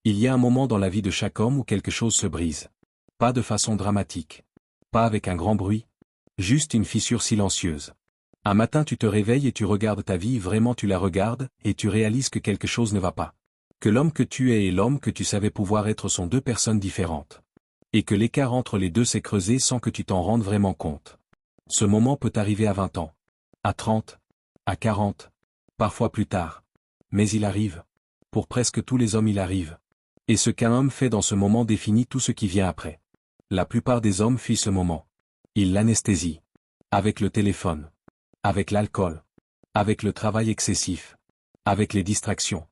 Il y a un moment dans la vie de chaque homme où quelque chose se brise. Pas de façon dramatique. Pas avec un grand bruit. Juste une fissure silencieuse. Un matin tu te réveilles et tu regardes ta vie, vraiment tu la regardes, et tu réalises que quelque chose ne va pas. Que l'homme que tu es et l'homme que tu savais pouvoir être sont deux personnes différentes. Et que l'écart entre les deux s'est creusé sans que tu t'en rendes vraiment compte. Ce moment peut arriver à 20 ans. À 30. À 40. Parfois plus tard. Mais il arrive. Pour presque tous les hommes il arrive. Et ce qu'un homme fait dans ce moment définit tout ce qui vient après. La plupart des hommes fuient ce moment. Ils l'anesthésient. Avec le téléphone. Avec l'alcool. Avec le travail excessif. Avec les distractions.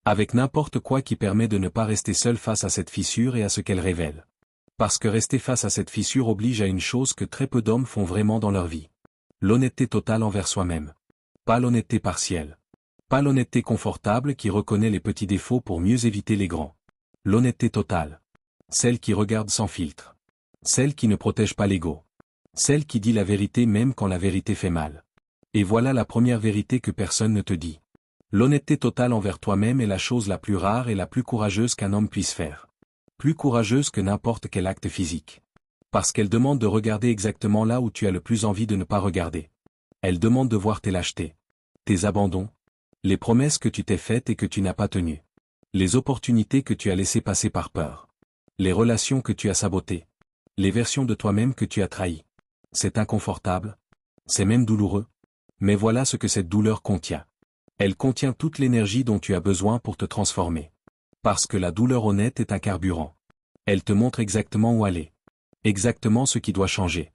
Avec n'importe quoi qui permet de ne pas rester seul face à cette fissure et à ce qu'elle révèle. Parce que rester face à cette fissure oblige à une chose que très peu d'hommes font vraiment dans leur vie. L'honnêteté totale envers soi-même. Pas l'honnêteté partielle. Pas l'honnêteté confortable qui reconnaît les petits défauts pour mieux éviter les grands. L'honnêteté totale. Celle qui regarde sans filtre. Celle qui ne protège pas l'ego. Celle qui dit la vérité même quand la vérité fait mal. Et voilà la première vérité que personne ne te dit. L'honnêteté totale envers toi-même est la chose la plus rare et la plus courageuse qu'un homme puisse faire. Plus courageuse que n'importe quel acte physique. Parce qu'elle demande de regarder exactement là où tu as le plus envie de ne pas regarder. Elle demande de voir tes lâchetés. Tes abandons. Les promesses que tu t'es faites et que tu n'as pas tenues. Les opportunités que tu as laissées passer par peur. Les relations que tu as sabotées. Les versions de toi-même que tu as trahies. C'est inconfortable. C'est même douloureux. Mais voilà ce que cette douleur contient. Elle contient toute l'énergie dont tu as besoin pour te transformer. Parce que la douleur honnête est un carburant. Elle te montre exactement où aller. Exactement ce qui doit changer.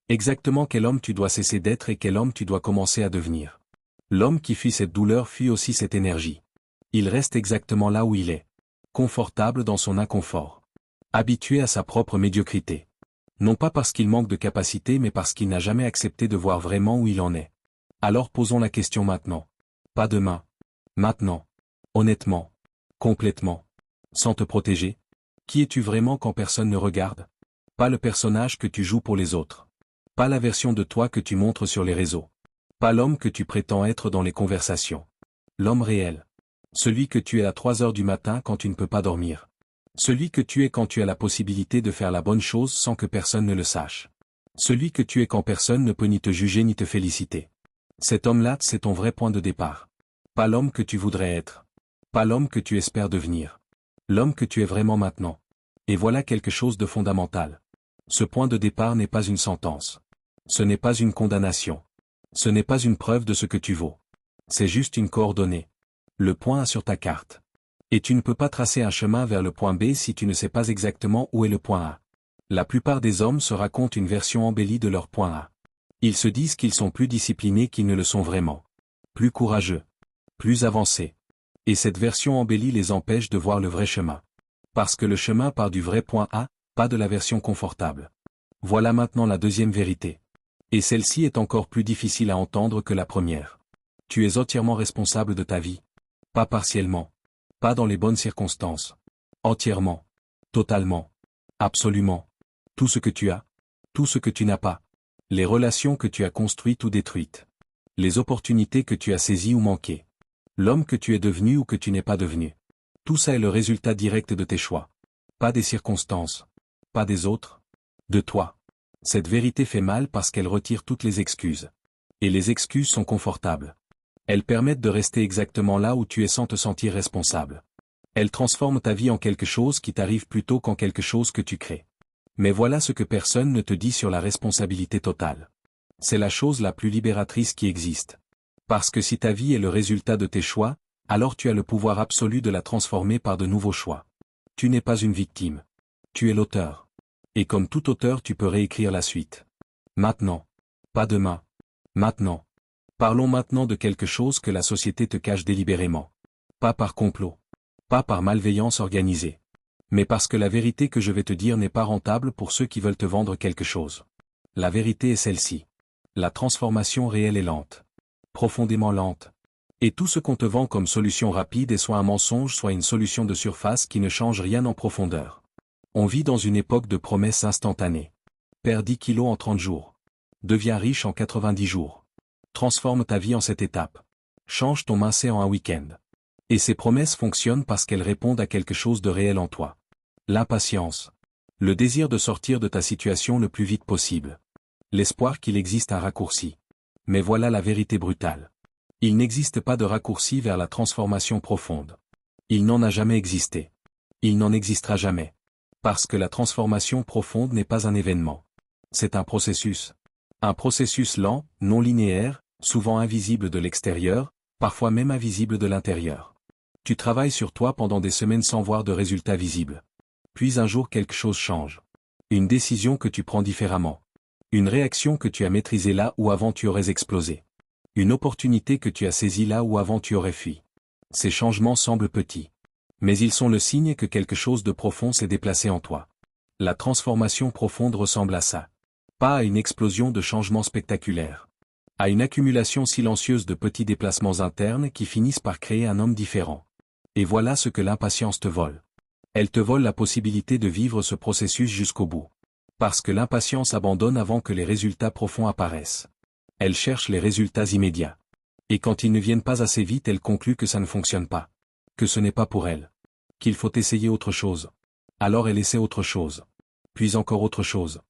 Exactement quel homme tu dois cesser d'être et quel homme tu dois commencer à devenir. L'homme qui fuit cette douleur fuit aussi cette énergie. Il reste exactement là où il est. Confortable dans son inconfort. Habitué à sa propre médiocrité. Non pas parce qu'il manque de capacité mais parce qu'il n'a jamais accepté de voir vraiment où il en est. Alors posons la question maintenant. Pas demain. Maintenant. Honnêtement. Complètement. Sans te protéger. Qui es-tu vraiment quand personne ne regarde? Pas le personnage que tu joues pour les autres. Pas la version de toi que tu montres sur les réseaux. Pas l'homme que tu prétends être dans les conversations. L'homme réel. Celui que tu es à 3 heures du matin quand tu ne peux pas dormir. Celui que tu es quand tu as la possibilité de faire la bonne chose sans que personne ne le sache. Celui que tu es quand personne ne peut ni te juger ni te féliciter. Cet homme-là, c'est ton vrai point de départ. Pas l'homme que tu voudrais être. Pas l'homme que tu espères devenir. L'homme que tu es vraiment maintenant. Et voilà quelque chose de fondamental. Ce point de départ n'est pas une sentence. Ce n'est pas une condamnation. Ce n'est pas une preuve de ce que tu vaux. C'est juste une coordonnée. Le point A sur ta carte. Et tu ne peux pas tracer un chemin vers le point B si tu ne sais pas exactement où est le point A. La plupart des hommes se racontent une version embellie de leur point A. Ils se disent qu'ils sont plus disciplinés qu'ils ne le sont vraiment. Plus courageux. Plus avancés. Et cette version embellie les empêche de voir le vrai chemin. Parce que le chemin part du vrai point A, pas de la version confortable. Voilà maintenant la deuxième vérité. Et celle-ci est encore plus difficile à entendre que la première. Tu es entièrement responsable de ta vie. Pas partiellement. Pas dans les bonnes circonstances. Entièrement. Totalement. Absolument. Tout ce que tu as. Tout ce que tu n'as pas. Les relations que tu as construites ou détruites. Les opportunités que tu as saisies ou manquées. L'homme que tu es devenu ou que tu n'es pas devenu. Tout ça est le résultat direct de tes choix. Pas des circonstances. Pas des autres. De toi. Cette vérité fait mal parce qu'elle retire toutes les excuses. Et les excuses sont confortables. Elles permettent de rester exactement là où tu es sans te sentir responsable. Elles transforment ta vie en quelque chose qui t'arrive plutôt qu'en quelque chose que tu crées. Mais voilà ce que personne ne te dit sur la responsabilité totale. C'est la chose la plus libératrice qui existe. Parce que si ta vie est le résultat de tes choix, alors tu as le pouvoir absolu de la transformer par de nouveaux choix. Tu n'es pas une victime. Tu es l'auteur. Et comme tout auteur tu peux réécrire la suite. Maintenant. Pas demain. Maintenant. Parlons maintenant de quelque chose que la société te cache délibérément. Pas par complot. Pas par malveillance organisée. Mais parce que la vérité que je vais te dire n'est pas rentable pour ceux qui veulent te vendre quelque chose. La vérité est celle-ci. La transformation réelle est lente. Profondément lente. Et tout ce qu'on te vend comme solution rapide est soit un mensonge soit une solution de surface qui ne change rien en profondeur. On vit dans une époque de promesses instantanées. Perds 10 kilos en 30 jours. Deviens riche en 90 jours. Transforme ta vie en cette étape. Change ton mindset en un week-end. Et ces promesses fonctionnent parce qu'elles répondent à quelque chose de réel en toi. L'impatience. Le désir de sortir de ta situation le plus vite possible. L'espoir qu'il existe un raccourci. Mais voilà la vérité brutale. Il n'existe pas de raccourci vers la transformation profonde. Il n'en a jamais existé. Il n'en existera jamais. Parce que la transformation profonde n'est pas un événement. C'est un processus. Un processus lent, non linéaire, souvent invisible de l'extérieur, parfois même invisible de l'intérieur. Tu travailles sur toi pendant des semaines sans voir de résultats visibles. Puis un jour quelque chose change. Une décision que tu prends différemment. Une réaction que tu as maîtrisée là où avant tu aurais explosé. Une opportunité que tu as saisie là où avant tu aurais fui. Ces changements semblent petits. Mais ils sont le signe que quelque chose de profond s'est déplacé en toi. La transformation profonde ressemble à ça. Pas à une explosion de changements spectaculaires. À une accumulation silencieuse de petits déplacements internes qui finissent par créer un homme différent. Et voilà ce que l'impatience te vole. Elle te vole la possibilité de vivre ce processus jusqu'au bout. Parce que l'impatience abandonne avant que les résultats profonds apparaissent. Elle cherche les résultats immédiats. Et quand ils ne viennent pas assez vite, elle conclut que ça ne fonctionne pas. Que ce n'est pas pour elle. Qu'il faut essayer autre chose. Alors elle essaie autre chose. Puis encore autre chose.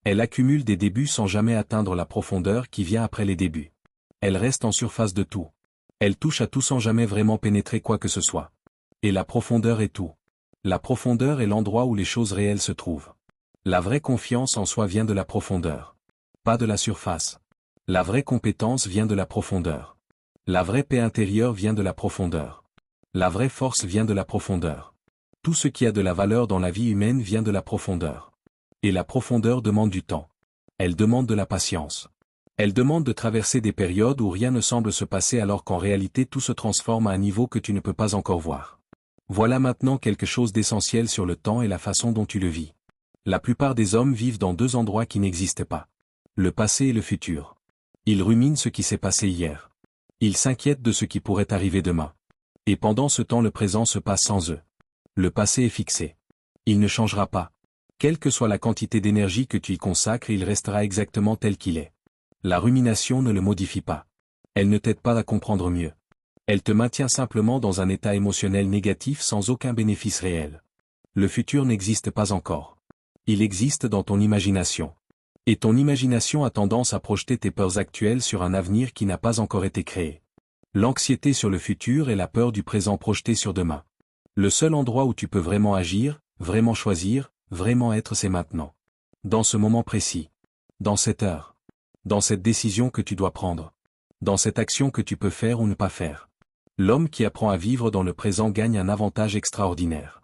Elle accumule des débuts sans jamais atteindre la profondeur qui vient après les débuts. Elle reste en surface de tout. Elle touche à tout sans jamais vraiment pénétrer quoi que ce soit. Et la profondeur est tout. La profondeur est l'endroit où les choses réelles se trouvent. La vraie confiance en soi vient de la profondeur. Pas de la surface. La vraie compétence vient de la profondeur. La vraie paix intérieure vient de la profondeur. La vraie force vient de la profondeur. Tout ce qui a de la valeur dans la vie humaine vient de la profondeur. Et la profondeur demande du temps. Elle demande de la patience. Elle demande de traverser des périodes où rien ne semble se passer alors qu'en réalité tout se transforme à un niveau que tu ne peux pas encore voir. Voilà maintenant quelque chose d'essentiel sur le temps et la façon dont tu le vis. La plupart des hommes vivent dans deux endroits qui n'existent pas. Le passé et le futur. Ils ruminent ce qui s'est passé hier. Ils s'inquiètent de ce qui pourrait arriver demain. Et pendant ce temps le présent se passe sans eux. Le passé est fixé. Il ne changera pas. Quelle que soit la quantité d'énergie que tu y consacres, il restera exactement tel qu'il est. La rumination ne le modifie pas. Elle ne t'aide pas à comprendre mieux. Elle te maintient simplement dans un état émotionnel négatif sans aucun bénéfice réel. Le futur n'existe pas encore. Il existe dans ton imagination. Et ton imagination a tendance à projeter tes peurs actuelles sur un avenir qui n'a pas encore été créé. L'anxiété sur le futur et la peur du présent projeté sur demain. Le seul endroit où tu peux vraiment agir, vraiment choisir, vraiment être, c'est maintenant. Dans ce moment précis. Dans cette heure. Dans cette décision que tu dois prendre. Dans cette action que tu peux faire ou ne pas faire. L'homme qui apprend à vivre dans le présent gagne un avantage extraordinaire.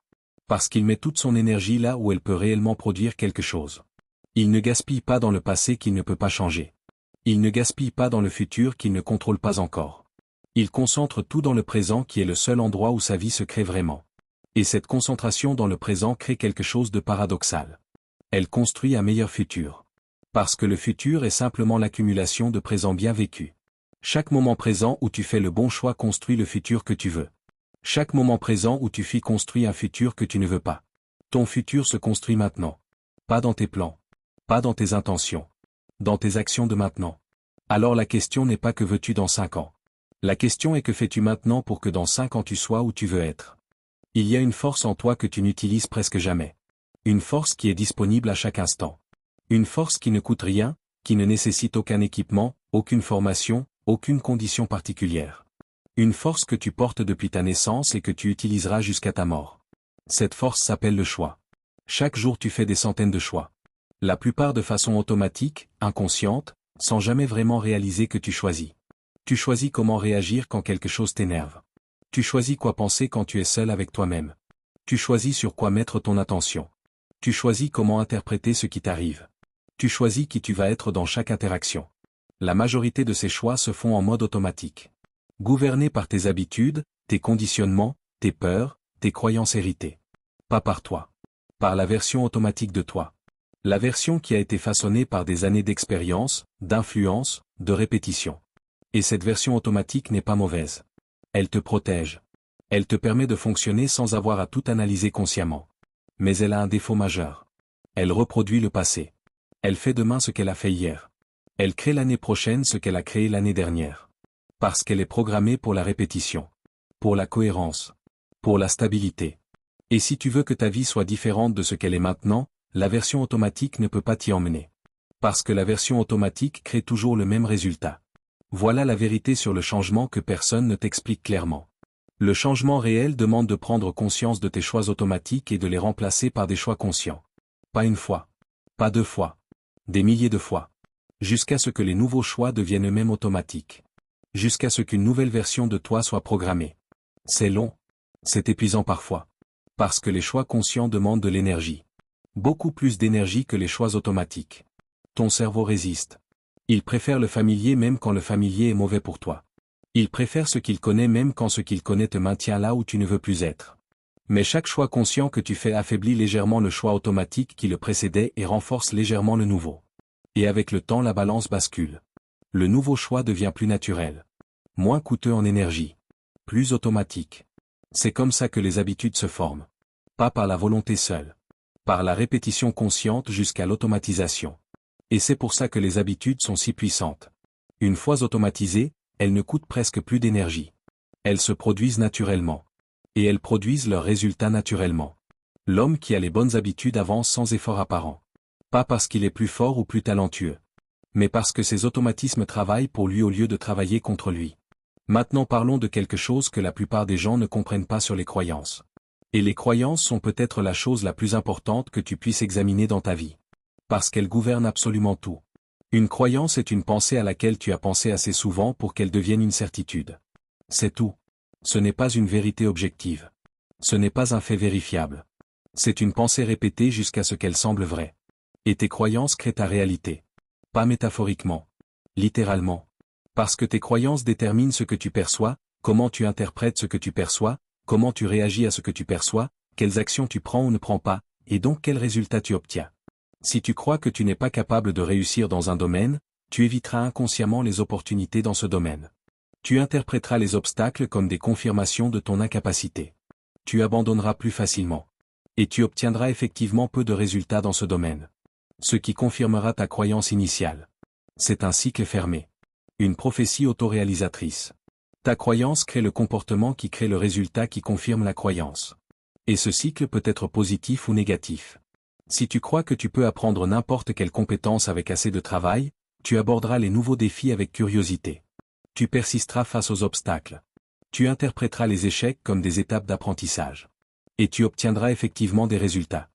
Parce qu'il met toute son énergie là où elle peut réellement produire quelque chose. Il ne gaspille pas dans le passé qu'il ne peut pas changer. Il ne gaspille pas dans le futur qu'il ne contrôle pas encore. Il concentre tout dans le présent qui est le seul endroit où sa vie se crée vraiment. Et cette concentration dans le présent crée quelque chose de paradoxal. Elle construit un meilleur futur. Parce que le futur est simplement l'accumulation de présents bien vécus. Chaque moment présent où tu fais le bon choix construit le futur que tu veux. Chaque moment présent où tu fuis construit un futur que tu ne veux pas. Ton futur se construit maintenant. Pas dans tes plans. Pas dans tes intentions. Dans tes actions de maintenant. Alors la question n'est pas que veux-tu dans 5 ans. La question est que fais-tu maintenant pour que dans 5 ans tu sois où tu veux être. Il y a une force en toi que tu n'utilises presque jamais. Une force qui est disponible à chaque instant. Une force qui ne coûte rien, qui ne nécessite aucun équipement, aucune formation, aucune condition particulière. Une force que tu portes depuis ta naissance et que tu utiliseras jusqu'à ta mort. Cette force s'appelle le choix. Chaque jour tu fais des centaines de choix. La plupart de façon automatique, inconsciente, sans jamais vraiment réaliser que tu choisis. Tu choisis comment réagir quand quelque chose t'énerve. Tu choisis quoi penser quand tu es seul avec toi-même. Tu choisis sur quoi mettre ton attention. Tu choisis comment interpréter ce qui t'arrive. Tu choisis qui tu vas être dans chaque interaction. La majorité de ces choix se font en mode automatique. Gouverné par tes habitudes, tes conditionnements, tes peurs, tes croyances héritées. Pas par toi. Par la version automatique de toi. La version qui a été façonnée par des années d'expérience, d'influence, de répétition. Et cette version automatique n'est pas mauvaise. Elle te protège. Elle te permet de fonctionner sans avoir à tout analyser consciemment. Mais elle a un défaut majeur. Elle reproduit le passé. Elle fait demain ce qu'elle a fait hier. Elle crée l'année prochaine ce qu'elle a créé l'année dernière. Parce qu'elle est programmée pour la répétition. pour la cohérence, pour la stabilité. Et si tu veux que ta vie soit différente de ce qu'elle est maintenant, la version automatique ne peut pas t'y emmener. Parce que la version automatique crée toujours le même résultat. Voilà la vérité sur le changement que personne ne t'explique clairement. Le changement réel demande de prendre conscience de tes choix automatiques et de les remplacer par des choix conscients. Pas une fois. Pas deux fois. Des milliers de fois. Jusqu'à ce que les nouveaux choix deviennent eux-mêmes automatiques. Jusqu'à ce qu'une nouvelle version de toi soit programmée. C'est long. C'est épuisant parfois. Parce que les choix conscients demandent de l'énergie. Beaucoup plus d'énergie que les choix automatiques. Ton cerveau résiste. Il préfère le familier même quand le familier est mauvais pour toi. Il préfère ce qu'il connaît même quand ce qu'il connaît te maintient là où tu ne veux plus être. Mais chaque choix conscient que tu fais affaiblit légèrement le choix automatique qui le précédait et renforce légèrement le nouveau. Et avec le temps la balance bascule. Le nouveau choix devient plus naturel. Moins coûteux en énergie. Plus automatique. C'est comme ça que les habitudes se forment. Pas par la volonté seule. Par la répétition consciente jusqu'à l'automatisation. Et c'est pour ça que les habitudes sont si puissantes. Une fois automatisées, elles ne coûtent presque plus d'énergie. Elles se produisent naturellement. Et elles produisent leurs résultats naturellement. L'homme qui a les bonnes habitudes avance sans effort apparent. Pas parce qu'il est plus fort ou plus talentueux. Mais parce que ses automatismes travaillent pour lui au lieu de travailler contre lui. Maintenant parlons de quelque chose que la plupart des gens ne comprennent pas sur les croyances. Et les croyances sont peut-être la chose la plus importante que tu puisses examiner dans ta vie. Parce qu'elles gouvernent absolument tout. Une croyance est une pensée à laquelle tu as pensé assez souvent pour qu'elle devienne une certitude. C'est tout. Ce n'est pas une vérité objective. Ce n'est pas un fait vérifiable. C'est une pensée répétée jusqu'à ce qu'elle semble vraie. Et tes croyances créent ta réalité. Pas métaphoriquement. Littéralement. Parce que tes croyances déterminent ce que tu perçois, comment tu interprètes ce que tu perçois, comment tu réagis à ce que tu perçois, quelles actions tu prends ou ne prends pas, et donc quels résultats tu obtiens. Si tu crois que tu n'es pas capable de réussir dans un domaine, tu éviteras inconsciemment les opportunités dans ce domaine. Tu interpréteras les obstacles comme des confirmations de ton incapacité. Tu abandonneras plus facilement. Et tu obtiendras effectivement peu de résultats dans ce domaine. Ce qui confirmera ta croyance initiale. C'est un cycle fermé. Une prophétie autoréalisatrice. Ta croyance crée le comportement qui crée le résultat qui confirme la croyance. Et ce cycle peut être positif ou négatif. Si tu crois que tu peux apprendre n'importe quelle compétence avec assez de travail, tu aborderas les nouveaux défis avec curiosité. Tu persisteras face aux obstacles. Tu interpréteras les échecs comme des étapes d'apprentissage. Et tu obtiendras effectivement des résultats.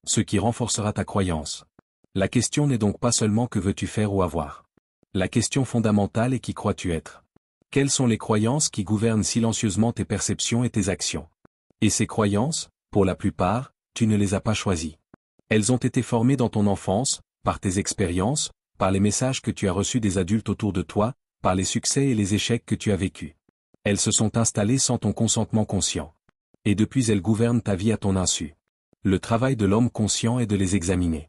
Ce qui renforcera ta croyance. La question n'est donc pas seulement que veux-tu faire ou avoir. La question fondamentale est qui crois-tu être. Quelles sont les croyances qui gouvernent silencieusement tes perceptions et tes actions. Et ces croyances, pour la plupart, tu ne les as pas choisies. Elles ont été formées dans ton enfance, par tes expériences, par les messages que tu as reçus des adultes autour de toi, par les succès et les échecs que tu as vécus. Elles se sont installées sans ton consentement conscient. Et depuis elles gouvernent ta vie à ton insu. Le travail de l'homme conscient est de les examiner.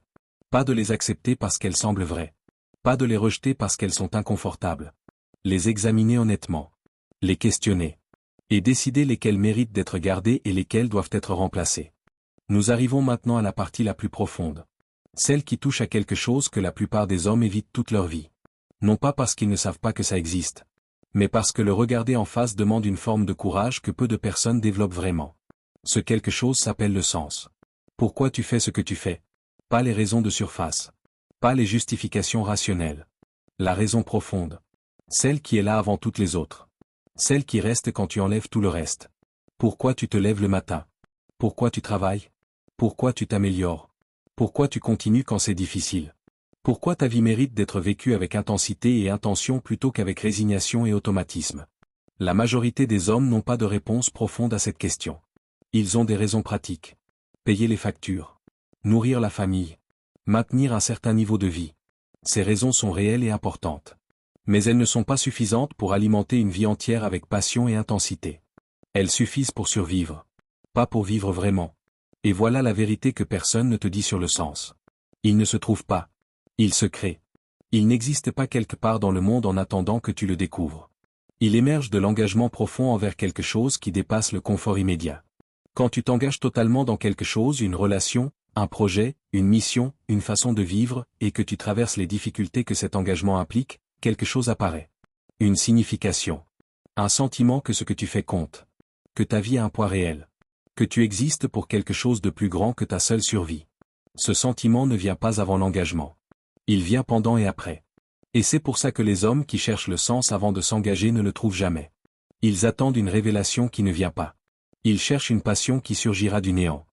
Pas de les accepter parce qu'elles semblent vraies. Pas de les rejeter parce qu'elles sont inconfortables. Les examiner honnêtement. Les questionner. Et décider lesquelles méritent d'être gardées et lesquelles doivent être remplacées. Nous arrivons maintenant à la partie la plus profonde. Celle qui touche à quelque chose que la plupart des hommes évitent toute leur vie. Non pas parce qu'ils ne savent pas que ça existe. Mais parce que le regarder en face demande une forme de courage que peu de personnes développent vraiment. Ce quelque chose s'appelle le sens. Pourquoi tu fais ce que tu fais? Pas les raisons de surface. Pas les justifications rationnelles. La raison profonde. Celle qui est là avant toutes les autres. Celle qui reste quand tu enlèves tout le reste. Pourquoi tu te lèves le matin? Pourquoi tu travailles? Pourquoi tu t'améliores? Pourquoi tu continues quand c'est difficile? Pourquoi ta vie mérite d'être vécue avec intensité et intention plutôt qu'avec résignation et automatisme? La majorité des hommes n'ont pas de réponse profonde à cette question. Ils ont des raisons pratiques. Payer les factures. Nourrir la famille. Maintenir un certain niveau de vie. Ces raisons sont réelles et importantes. Mais elles ne sont pas suffisantes pour alimenter une vie entière avec passion et intensité. Elles suffisent pour survivre. Pas pour vivre vraiment. Et voilà la vérité que personne ne te dit sur le sens. Il ne se trouve pas. Il se crée. Il n'existe pas quelque part dans le monde en attendant que tu le découvres. Il émerge de l'engagement profond envers quelque chose qui dépasse le confort immédiat. Quand tu t'engages totalement dans quelque chose, une relation, un projet, une mission, une façon de vivre, et que tu traverses les difficultés que cet engagement implique, quelque chose apparaît. Une signification. Un sentiment que ce que tu fais compte. que ta vie a un poids réel. Que tu existes pour quelque chose de plus grand que ta seule survie. Ce sentiment ne vient pas avant l'engagement. Il vient pendant et après. Et c'est pour ça que les hommes qui cherchent le sens avant de s'engager ne le trouvent jamais. Ils attendent une révélation qui ne vient pas. Ils cherchent une passion qui surgira du néant.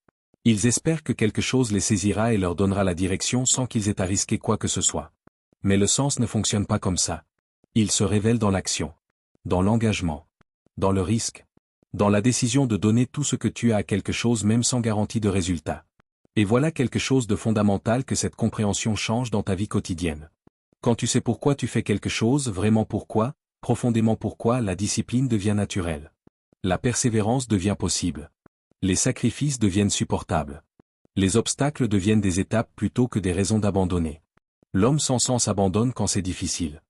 Ils espèrent que quelque chose les saisira et leur donnera la direction sans qu'ils aient à risquer quoi que ce soit. Mais le sens ne fonctionne pas comme ça. Il se révèle dans l'action, dans l'engagement, dans le risque, dans la décision de donner tout ce que tu as à quelque chose même sans garantie de résultat. Et voilà quelque chose de fondamental que cette compréhension change dans ta vie quotidienne. Quand tu sais pourquoi tu fais quelque chose, vraiment pourquoi, profondément pourquoi, la discipline devient naturelle. La persévérance devient possible. Les sacrifices deviennent supportables. Les obstacles deviennent des étapes plutôt que des raisons d'abandonner. L'homme sans sens abandonne quand c'est difficile.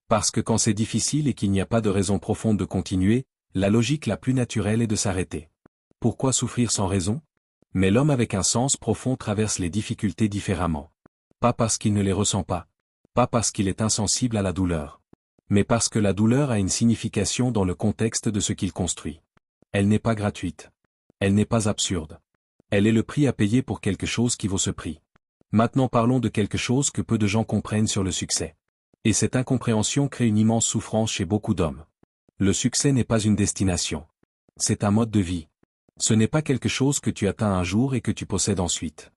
Parce que quand c'est difficile et qu'il n'y a pas de raison profonde de continuer, la logique la plus naturelle est de s'arrêter. Pourquoi souffrir sans raison? Mais l'homme avec un sens profond traverse les difficultés différemment. Pas parce qu'il ne les ressent pas. Pas parce qu'il est insensible à la douleur. Mais parce que la douleur a une signification dans le contexte de ce qu'il construit. Elle n'est pas gratuite. Elle n'est pas absurde. Elle est le prix à payer pour quelque chose qui vaut ce prix. Maintenant parlons de quelque chose que peu de gens comprennent sur le succès. Et cette incompréhension crée une immense souffrance chez beaucoup d'hommes. Le succès n'est pas une destination. C'est un mode de vie. Ce n'est pas quelque chose que tu atteins un jour et que tu possèdes ensuite.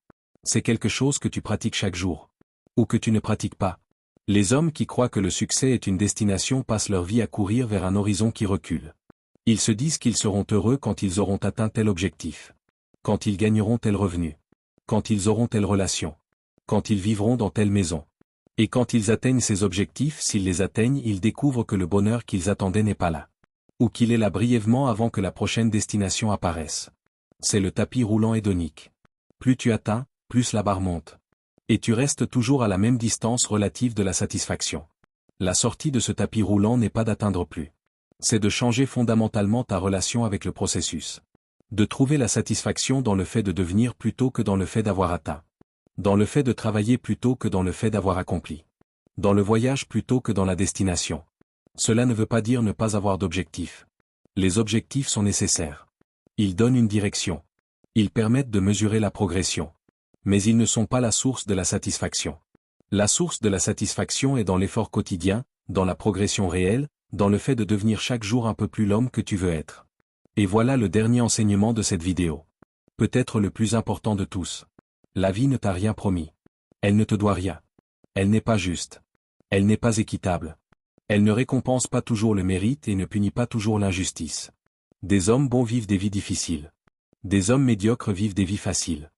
C'est quelque chose que tu pratiques chaque jour. Ou que tu ne pratiques pas. Les hommes qui croient que le succès est une destination passent leur vie à courir vers un horizon qui recule. Ils se disent qu'ils seront heureux quand ils auront atteint tel objectif. Quand ils gagneront tel revenu. Quand ils auront telle relation. Quand ils vivront dans telle maison. Et quand ils atteignent ces objectifs, s'ils les atteignent, ils découvrent que le bonheur qu'ils attendaient n'est pas là. Ou qu'il est là brièvement avant que la prochaine destination apparaisse. C'est le tapis roulant hédonique. Plus tu atteins, plus la barre monte. Et tu restes toujours à la même distance relative de la satisfaction. La sortie de ce tapis roulant n'est pas d'atteindre plus. C'est de changer fondamentalement ta relation avec le processus. De trouver la satisfaction dans le fait de devenir plutôt que dans le fait d'avoir atteint. Dans le fait de travailler plutôt que dans le fait d'avoir accompli. Dans le voyage plutôt que dans la destination. Cela ne veut pas dire ne pas avoir d'objectifs. Les objectifs sont nécessaires. Ils donnent une direction. Ils permettent de mesurer la progression. Mais ils ne sont pas la source de la satisfaction. La source de la satisfaction est dans l'effort quotidien, dans la progression réelle, dans le fait de devenir chaque jour un peu plus l'homme que tu veux être. Et voilà le dernier enseignement de cette vidéo. Peut-être le plus important de tous. La vie ne t'a rien promis. Elle ne te doit rien. Elle n'est pas juste. Elle n'est pas équitable. Elle ne récompense pas toujours le mérite et ne punit pas toujours l'injustice. Des hommes bons vivent des vies difficiles. Des hommes médiocres vivent des vies faciles.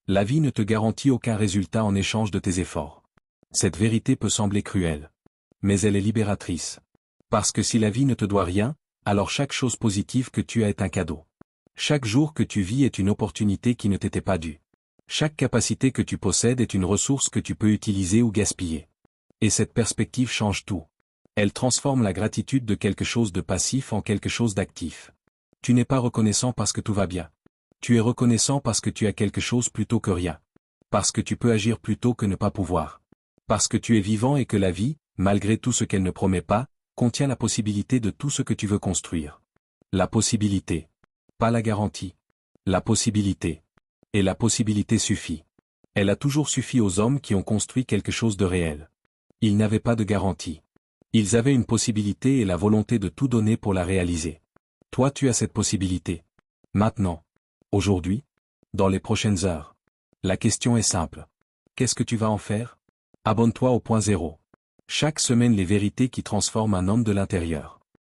La vie ne te garantit aucun résultat en échange de tes efforts. Cette vérité peut sembler cruelle. Mais elle est libératrice. Parce que si la vie ne te doit rien, alors chaque chose positive que tu as est un cadeau. Chaque jour que tu vis est une opportunité qui ne t'était pas due. Chaque capacité que tu possèdes est une ressource que tu peux utiliser ou gaspiller. Et cette perspective change tout. Elle transforme la gratitude de quelque chose de passif en quelque chose d'actif. Tu n'es pas reconnaissant parce que tout va bien. Tu es reconnaissant parce que tu as quelque chose plutôt que rien. Parce que tu peux agir plutôt que ne pas pouvoir. Parce que tu es vivant et que la vie, malgré tout ce qu'elle ne promet pas, contient la possibilité de tout ce que tu veux construire. La possibilité. Pas la garantie. La possibilité. Et la possibilité suffit. Elle a toujours suffi aux hommes qui ont construit quelque chose de réel. Ils n'avaient pas de garantie. Ils avaient une possibilité et la volonté de tout donner pour la réaliser. Toi tu as cette possibilité. Maintenant. Aujourd'hui. Dans les prochaines heures. La question est simple. Qu'est-ce que tu vas en faire? Abonne-toi au Point Zéro. Chaque semaine les vérités qui transforment un homme de l'intérieur.